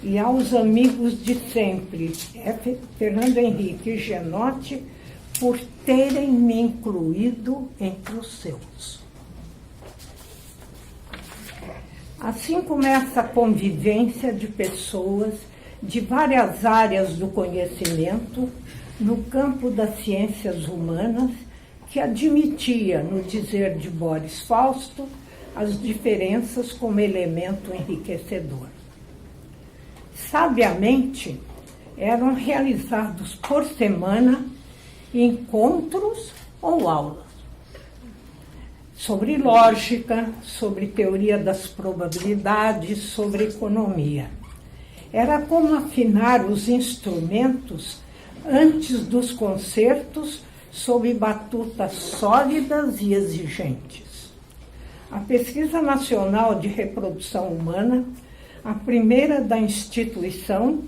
e aos amigos de sempre, Fernando Henrique e Janote, por terem me incluído entre os seus. Assim começa a convivência de pessoas de várias áreas do conhecimento no campo das ciências humanas, que admitia, no dizer de Boris Fausto, as diferenças como elemento enriquecedor. Sabiamente, eram realizados por semana encontros ou aulas. sobre lógica, sobre teoria das probabilidades, sobre economia. Era como afinar os instrumentos antes dos concertos sob batutas sólidas e exigentes. A Pesquisa Nacional de Reprodução Humana, a primeira da instituição,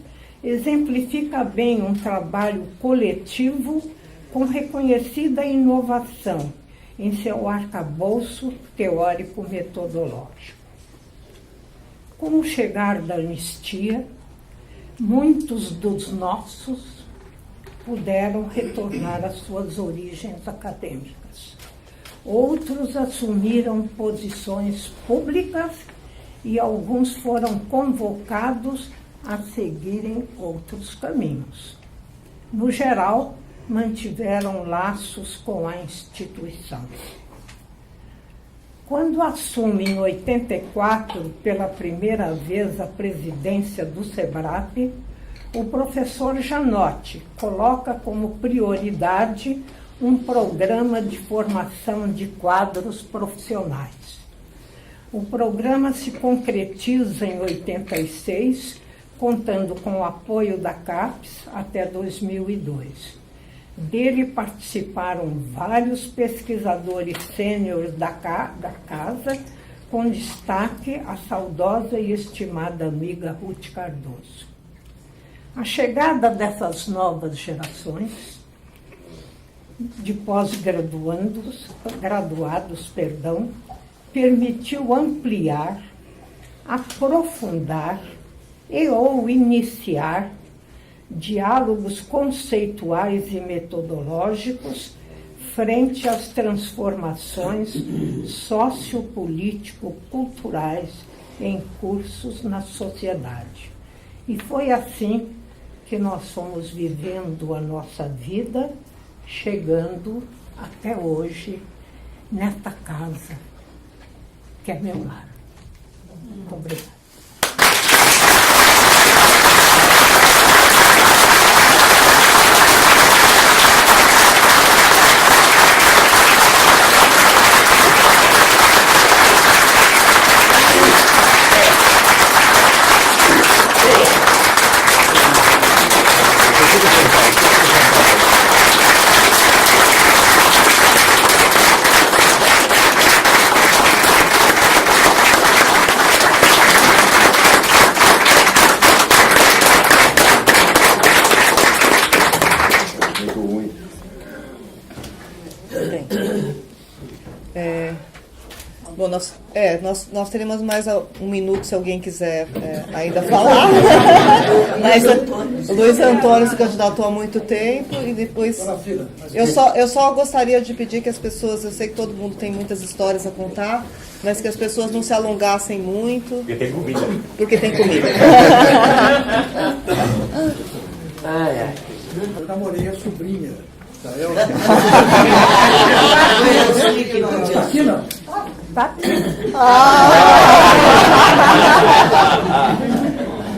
exemplifica bem um trabalho coletivo com reconhecida inovação em seu arcabouço teórico-metodológico. Com o chegar da anistia, muitos dos nossos puderam retornar às suas origens acadêmicas. Outros assumiram posições públicas e alguns foram convocados a seguirem outros caminhos. No geral, mantiveram laços com a instituição. Quando assume em 84, pela primeira vez, a presidência do SEBRAP, o professor Janotti coloca como prioridade um programa de formação de quadros profissionais. O programa se concretiza em 86, contando com o apoio da CAPES até 2002. Dele participaram vários pesquisadores sêniores da casa, com destaque a saudosa e estimada amiga Ruth Cardoso. A chegada dessas novas gerações de pós-graduados, permitiu ampliar, aprofundar e ou iniciar diálogos conceituais e metodológicos frente às transformações sociopolítico-culturais em cursos na sociedade. E foi assim que nós fomos vivendo a nossa vida, chegando até hoje nesta casa, que é meu lar. Muito obrigada. Bom, nós teremos mais um minuto se alguém quiser ainda falar. Mas o Luiz Antônio se candidatou há muito tempo e depois... Eu só gostaria de pedir que as pessoas, eu sei que todo mundo tem muitas histórias a contar, mas que as pessoas não se alongassem muito. Porque tem comida. Porque tem comida. Eu namorei a sobrinha da Elza. Aqui não.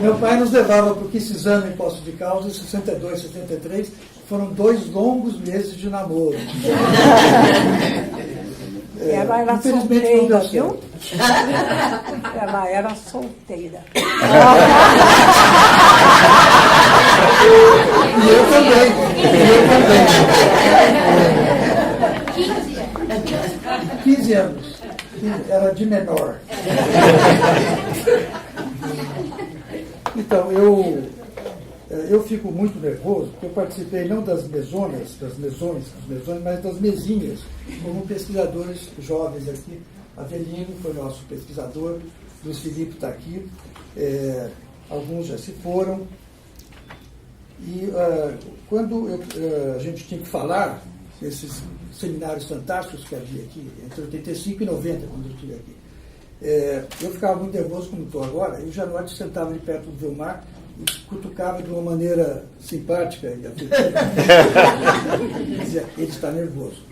Meu pai nos levava para o Quisizano, em Poços de Caldas, em 62, 73. Foram 2 longos meses de namoro. Ela era solteira, viu? Ela era solteira. E eu também. 15 anos. Era de menor. Então, eu fico muito nervoso, porque eu participei não das mesões, mas das mesinhas, como pesquisadores jovens aqui. Avelino foi nosso pesquisador, Luiz Felipe está aqui, alguns já se foram. E quando a gente tinha que falar desses seminários fantásticos que havia aqui, entre 85 e 90, quando eu estive aqui, eu ficava muito nervoso, como estou agora, e o Janotti sentava ali perto do Vilmar e cutucava de uma maneira simpática e afetiva. E dizia, ele está nervoso.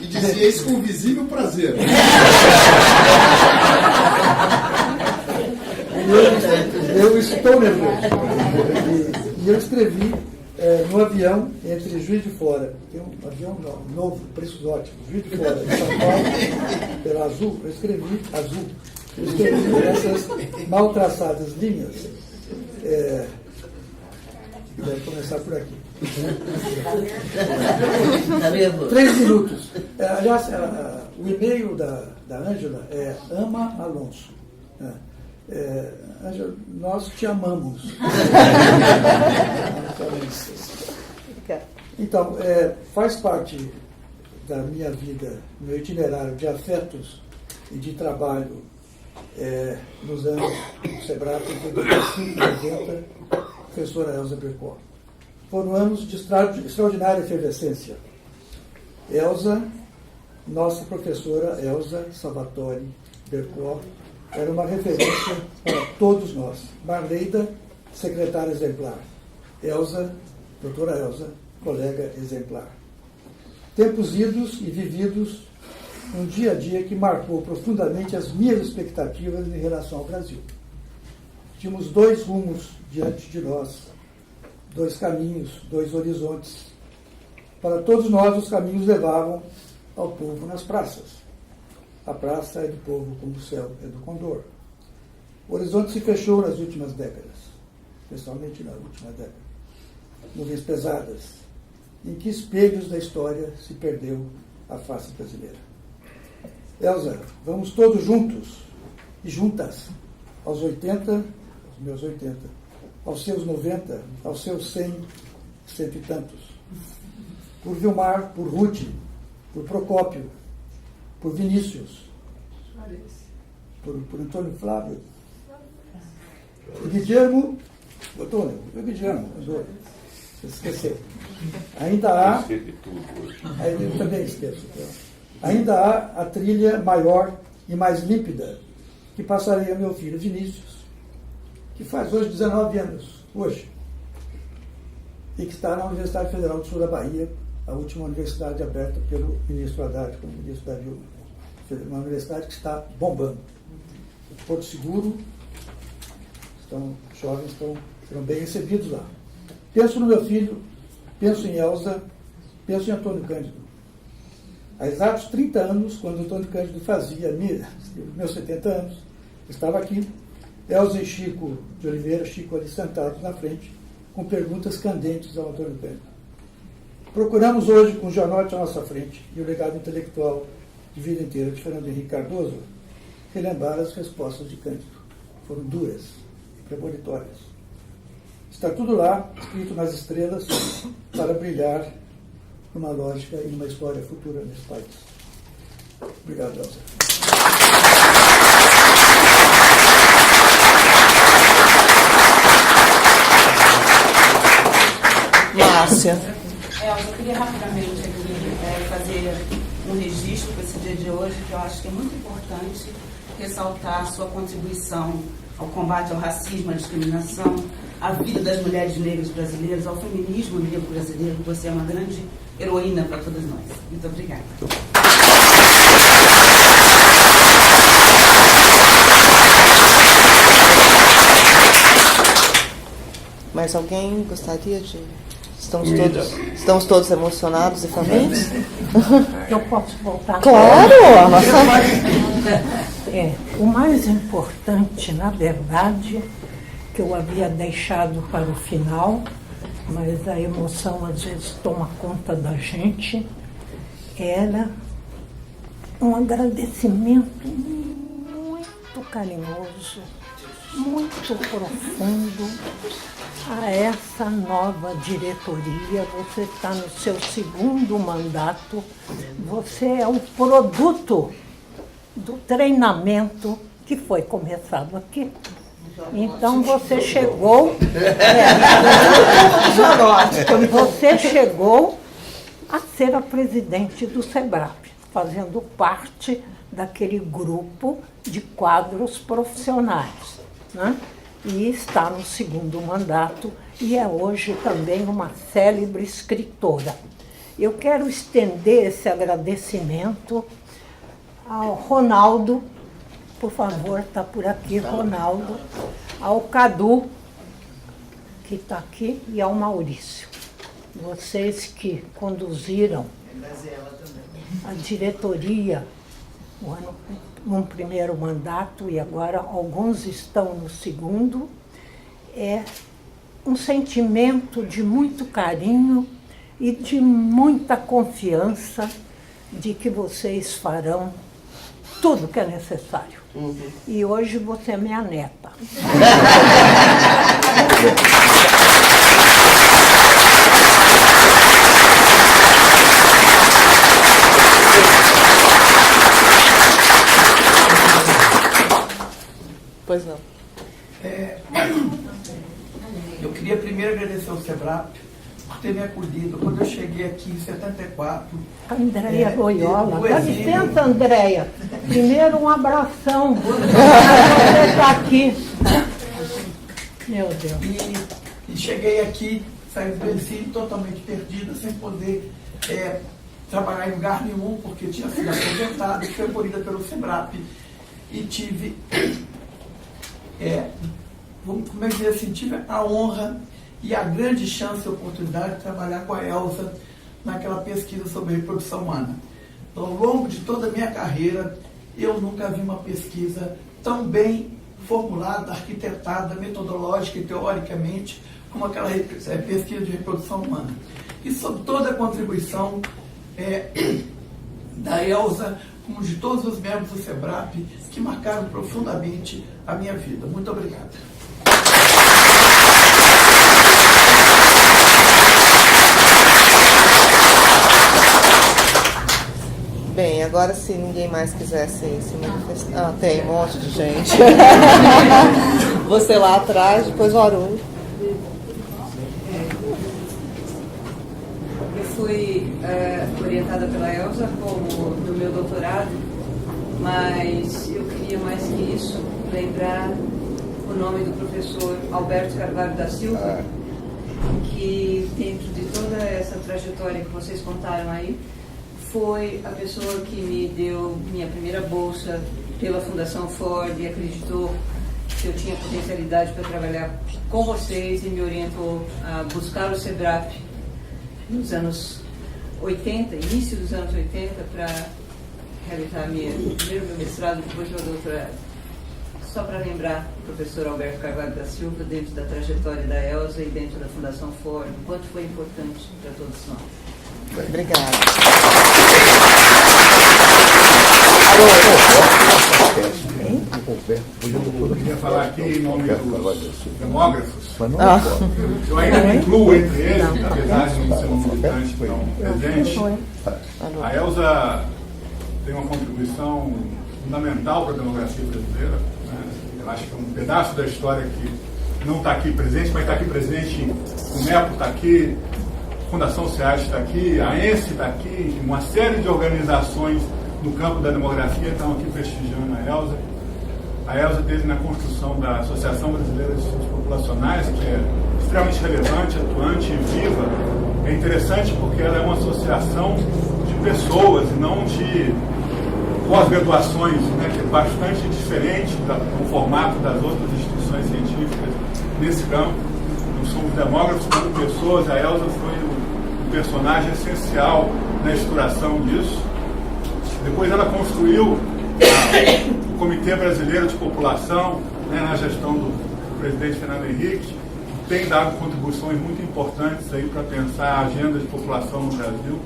E dizia isso com visível prazer. Eu estou nervoso. E eu escrevi no avião entre Juiz de Fora. Tem um um avião novo, preços ótimos, Juiz de Fora, de São Paulo, pela Azul, eu escrevi Azul. Eu escrevi essas mal traçadas linhas. Deve começar por aqui. 3 minutos. Aliás, o e-mail da Ângela é Ama Alonso. Ângela, nós te amamos. Então, faz parte da minha vida, meu itinerário de afetos e de trabalho nos anos do SEBRAP, 85, 90, professora Elza Bercó. Foram anos de extraordinária efervescência. Elza, nossa professora Elza Salvatore Bercó, era uma referência para todos nós. Marleida, secretária exemplar. Elza, doutora Elza, colega exemplar. Tempos idos e vividos, um dia a dia que marcou profundamente as minhas expectativas em relação ao Brasil. Tínhamos 2 rumos diante de nós, 2 caminhos, 2 horizontes. Para todos nós, os caminhos levavam ao povo nas praças. A praça é do povo como o céu é do condor. O horizonte se fechou nas últimas décadas, especialmente na última década. Nuvens pesadas, em que espelhos da história se perdeu a face brasileira. Elza, vamos todos juntos e juntas, aos 80, aos meus 80, aos seus 90, aos seus 100, cento e tantos. Por Vilmar, por Ruth, por Procópio, por Vinícius, por Antônio Flávio, por Guilhermo, doutor, o Guilhermo, você esqueceu. Ainda há, eu também esqueço, ainda há a trilha maior e mais límpida que passaria meu filho Vinícius, que faz hoje 19 anos, hoje, e que está na Universidade Federal do Sul da Bahia, a última universidade aberta pelo ministro Haddad, como ministro da Dilma. Uma universidade que está bombando. Porto Seguro, jovens serão bem recebidos lá. Penso no meu filho, penso em Elza, penso em Antônio Cândido. Há exatos 30 anos, quando Antônio Cândido fazia meus 70 anos, estava aqui, Elza e Chico de Oliveira, Chico ali sentados na frente, com perguntas candentes ao Antônio Cândido. Procuramos hoje, com o Janote à nossa frente e o legado intelectual de vida inteira de Fernando Henrique Cardoso, relembrar as respostas de Cândido. Foram duras e premonitórias. Está tudo lá, escrito nas estrelas, para brilhar numa lógica e numa história futura nesse país. Obrigado, Elza. Márcia. Eu queria rapidamente aqui fazer um registro para esse dia de hoje, que eu acho que é muito importante ressaltar a sua contribuição ao combate ao racismo, à discriminação, à vida das mulheres negras brasileiras, ao feminismo negro brasileiro. Você é uma grande heroína para todas nós. Muito obrigada. Mais alguém gostaria de... Estamos todos emocionados e famintos? Eu posso voltar? Claro! O mais importante, na verdade, que eu havia deixado para o final, mas a emoção às vezes toma conta da gente, era um agradecimento muito carinhoso, muito profundo a essa nova diretoria. Você está no seu 2º mandato, você é o produto do treinamento que foi começado aqui. Então você chegou, você chegou a ser a presidente do SEBRAP, fazendo parte daquele grupo de quadros profissionais, né? E está no 2º mandato e é hoje também uma célebre escritora. Eu quero estender esse agradecimento ao Ronaldo, por favor, está por aqui, Ronaldo, ao Cadu, que está aqui, e ao Maurício. vocês que conduziram a diretoria num primeiro mandato e agora alguns estão no segundo, é um sentimento de muito carinho e de muita confiança de que vocês farão tudo que é necessário. E hoje você é minha neta. Pois não. Eu queria primeiro agradecer ao SEBRAP por ter me acolhido. Quando eu cheguei aqui em 74... Andréia Loyola. Dá licença, Andréia. Primeiro um abração. Você está aqui. Meu Deus. E cheguei aqui, saí do ensino totalmente perdida, sem poder trabalhar em lugar nenhum, porque tinha sido aposentada e fui acolhida pelo SEBRAP. E tive... como eu dizer assim, tive a honra e a grande chance e oportunidade de trabalhar com a Elza naquela pesquisa sobre reprodução humana. Então, ao longo de toda a minha carreira, eu nunca vi uma pesquisa tão bem formulada, arquitetada, metodológica e teoricamente, como aquela pesquisa de reprodução humana. E sobre toda a contribuição da Elza, como de todos os membros do SEBRAP, que marcaram profundamente a minha vida. Muito obrigado. Bem, agora se ninguém mais quisesse se manifestar... Ah, tem um monte de gente. Você lá atrás, depois o Haroldo. Eu fui orientada pela Elza como no meu doutorado, mas eu queria mais que isso, lembrar o nome do professor Alberto Carvalho da Silva, que dentro de toda essa trajetória que vocês contaram aí, foi a pessoa que me deu minha primeira bolsa pela Fundação Ford e acreditou que eu tinha potencialidade para trabalhar com vocês e me orientou a buscar o SEBRAP nos anos 80, início dos anos 80, para realizar primeiro meu mestrado e depois meu doutorado. Só para lembrar o professor Alberto Carvalho da Silva, dentro da trajetória da Elza e dentro da Fundação Ford, o quanto foi importante para todos nós. Obrigada. Eu queria falar aqui em nome dos demógrafos. Eu ainda me incluo entre eles, apesar de não ser um militante tão presente. A Elza tem uma contribuição fundamental para a democracia brasileira. Eu acho que é um pedaço da história que não está aqui presente, mas está aqui presente. O MEPO está aqui, a Fundação SEAD está aqui, a ENSE está aqui, uma série de organizações no campo da democracia estão aqui prestigiando a Elza. A Elza esteve na construção da Associação Brasileira de Estudos Populacionais, que é extremamente relevante, atuante e viva. É interessante porque ela é uma associação de pessoas e não de pós-graduações, né, que é bastante diferente do formato das outras instituições científicas nesse campo. Nós somos demógrafos como pessoas, a Elza foi um personagem essencial na estruturação disso. Depois ela construiu o Comitê Brasileiro de População, né, na gestão do presidente Fernando Henrique, que tem dado contribuições muito importantes aí para pensar a agenda de população no Brasil.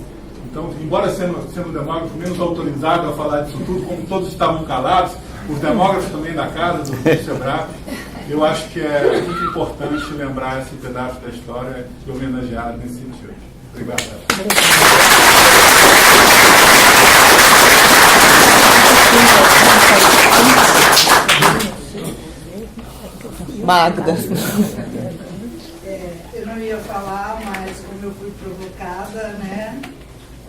Então, embora sendo demógrafo menos autorizado a falar disso tudo, como todos estavam calados, os demógrafos também da casa, do SEBRAP, eu acho que é muito importante lembrar esse pedaço da história e homenagear nesse sentido. Obrigado. Magda. Eu não ia falar, mas como eu fui provocada, né?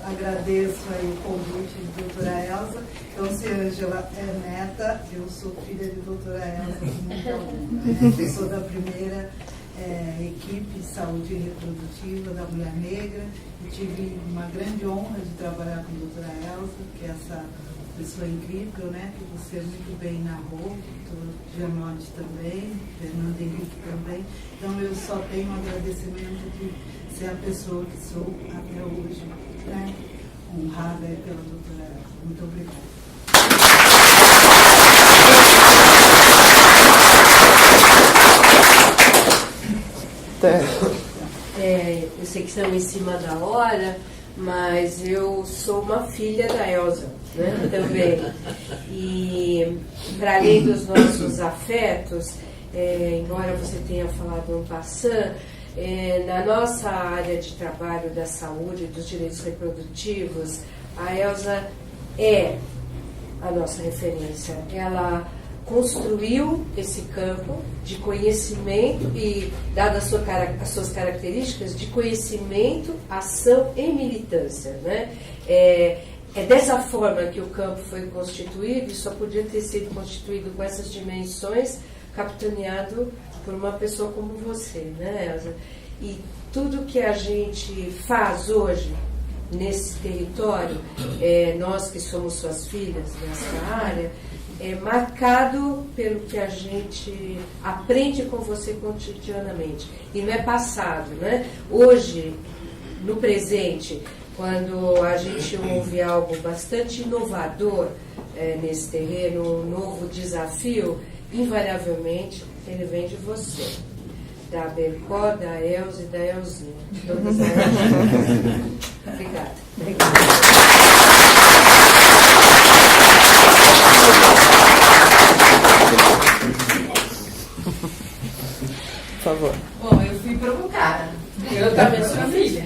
Agradeço aí o convite de doutora Elza. Então, se Ângela é neta, eu sou filha de doutora Elza, eu sou da primeira equipe de saúde reprodutiva da Mulher Negra e tive uma grande honra de trabalhar com a doutora Elza, que é essa pessoa incrível, né? Que você muito bem narrou, o Gianotti também, Fernando Henrique também. Então eu só tenho um agradecimento de ser a pessoa que sou até hoje, né? Honrada pela doutora Elza. Muito obrigada. Eu sei que estamos em cima da hora, mas eu sou uma filha da Elza, né, também. E, para além dos nossos afetos, embora você tenha falado um passant, na nossa área de trabalho da saúde e dos direitos reprodutivos, a Elza é a nossa referência. Ela construiu esse campo de conhecimento e, dadas as suas características, de conhecimento, ação e militância, né? É dessa forma que o campo foi constituído, e só podia ter sido constituído com essas dimensões, capitaneado por uma pessoa como você, né, Elza? E tudo que a gente faz hoje nesse território, nós que somos suas filhas nessa área, é marcado pelo que a gente aprende com você cotidianamente. E não é passado, né? Hoje, no presente, quando a gente ouve algo bastante inovador nesse terreno, um novo desafio, invariavelmente ele vem de você. Da Bercó, da Elza e da Elzinha. Todas elas. Obrigada. Por favor. Bom, eu fui provocada. Eu também sou filha.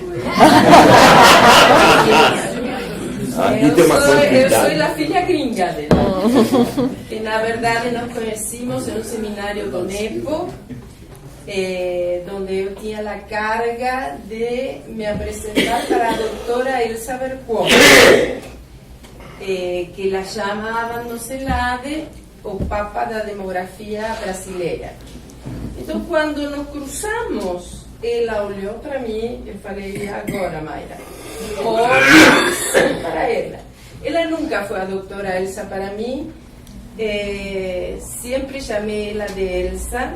Eu sou a filha gringa dela. E na verdade nos conhecimos em um seminário do NEPO, onde eu tinha a carga de me apresentar para a doutora Elza Bercó, que la chamavam no CELADE o Papa da Demografia Brasileira. Então, quando nos cruzamos, ela olhou para mim e falei: agora, Mayra, olha para ela. Ela nunca foi a doutora Elza para mim, sempre chamei ela de Elza.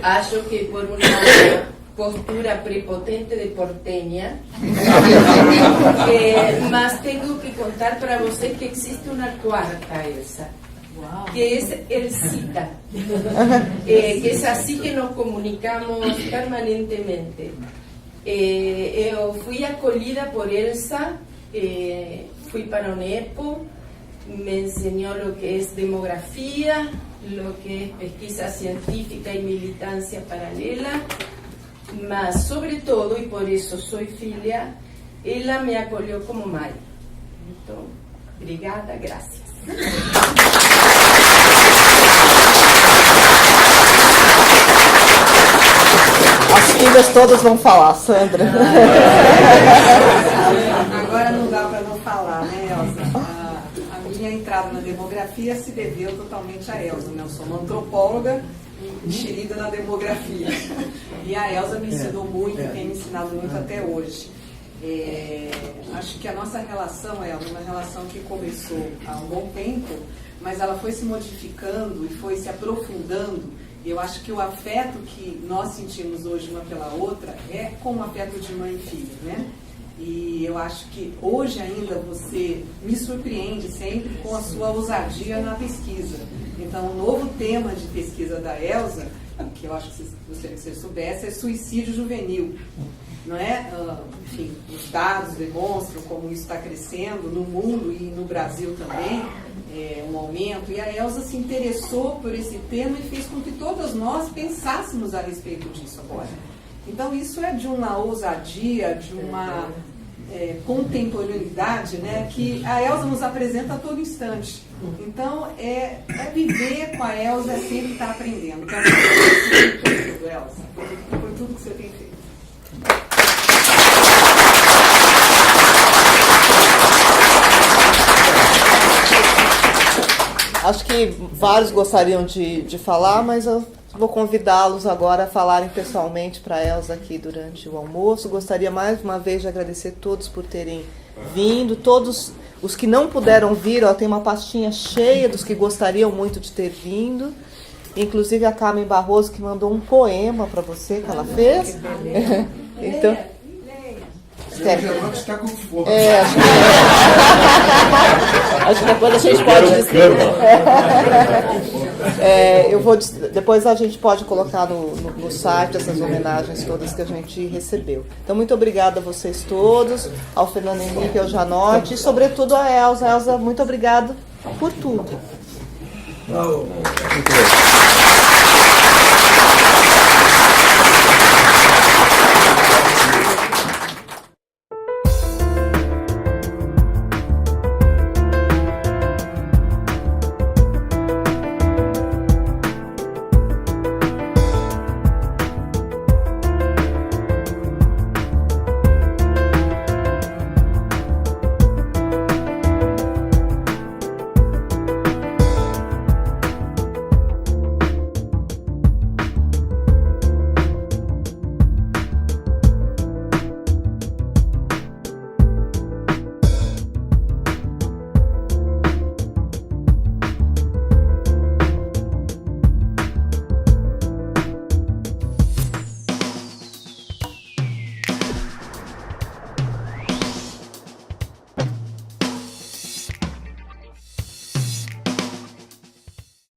Acho que por uma postura prepotente de porteña, mas tenho que contar para você que existe uma quarta Elza, que é Elcita, que é assim que nos comunicamos permanentemente. Eu fui acolhida por Elza, fui para o NEPO, me enseñó lo que es demografía, lo que es pesquisa científica y militancia paralela, mas sobre todo, y por eso soy filha, ella me acolheu como mãe. Então, obrigada, gracias. As filhas todas vão falar, Sandra. Agora não dá para não falar, né, Elza? A minha entrada na demografia se deveu totalmente a Elza, né? Eu sou uma antropóloga enxerida na demografia. E a Elza me ensinou muito, tem me ensinado muito até hoje. Acho que a nossa relação, Elza, é uma relação que começou há um bom tempo, mas ela foi se modificando e foi se aprofundando. Eu acho que o afeto que nós sentimos hoje uma pela outra é como afeto de mãe e filha, né? E eu acho que hoje ainda você me surpreende sempre com a sua ousadia na pesquisa. Então, o novo tema de pesquisa da Elza, que eu acho que você gostaria que você soubesse, é suicídio juvenil. Não é? Enfim, os dados demonstram como isso está crescendo no mundo e no Brasil também, um aumento. E a Elza se interessou por esse tema e fez com que todas nós pensássemos a respeito disso agora. Então, isso é de uma ousadia, de uma contemporaneidade, né, que a Elza nos apresenta a todo instante. Então, viver com a Elza, sempre estar aprendendo. Então, por tudo, Elza, por tudo que você tem feito. Acho que vários gostariam de falar, mas eu vou convidá-los agora a falarem pessoalmente para a Elza aqui durante o almoço. Gostaria mais uma vez de agradecer a todos por terem vindo, todos os que não puderam vir, ó, tem uma pastinha cheia dos que gostariam muito de ter vindo. Inclusive a Carmen Barroso, que mandou um poema para você, que ela fez. Então, está com fome. Acho que depois a gente pode depois a gente pode colocar no site essas homenagens todas que a gente recebeu. Então, muito obrigada a vocês todos, ao Fernando Henrique, ao Janote e, sobretudo, a Elza. Elza, muito obrigada por tudo. Muito bem.